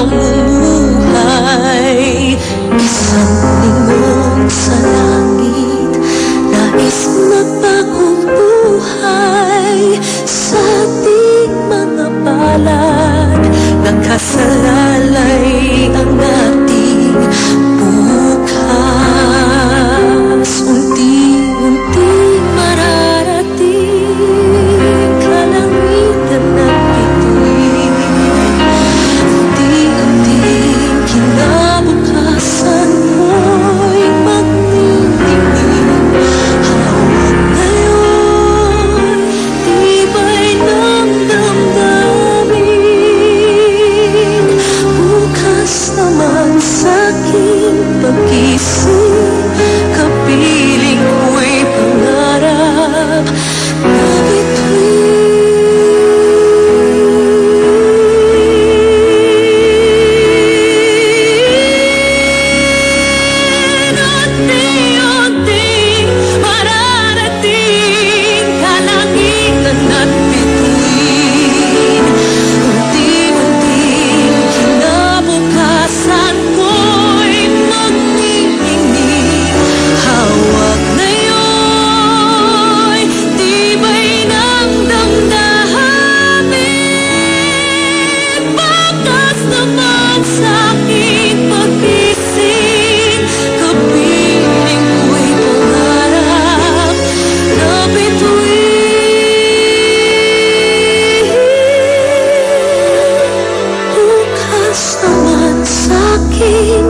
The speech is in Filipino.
mamumuhay. Isang lingon sa langit, nais magpakong buhay sa ating mga palad. Nakasalalay ang ating bukas. Unti-unti mararating kalangitan ng bituin. Unti-unting kinabukasan mo'y magniningning. Hawak ngayon, tibay ng damdamin. Bukas naman sa'king pag-isip, kapiling ko'y pangarap na bituin. Unti-unting mararating kalangitan at bituin. Unti-unting kinabukasan ko'y magniningning. Hawak ngayon, tibay ng damdamin. Bakas naman sa'king pag-isip, kapiling ko'y pangarap na bituin. Bukas naman sa'king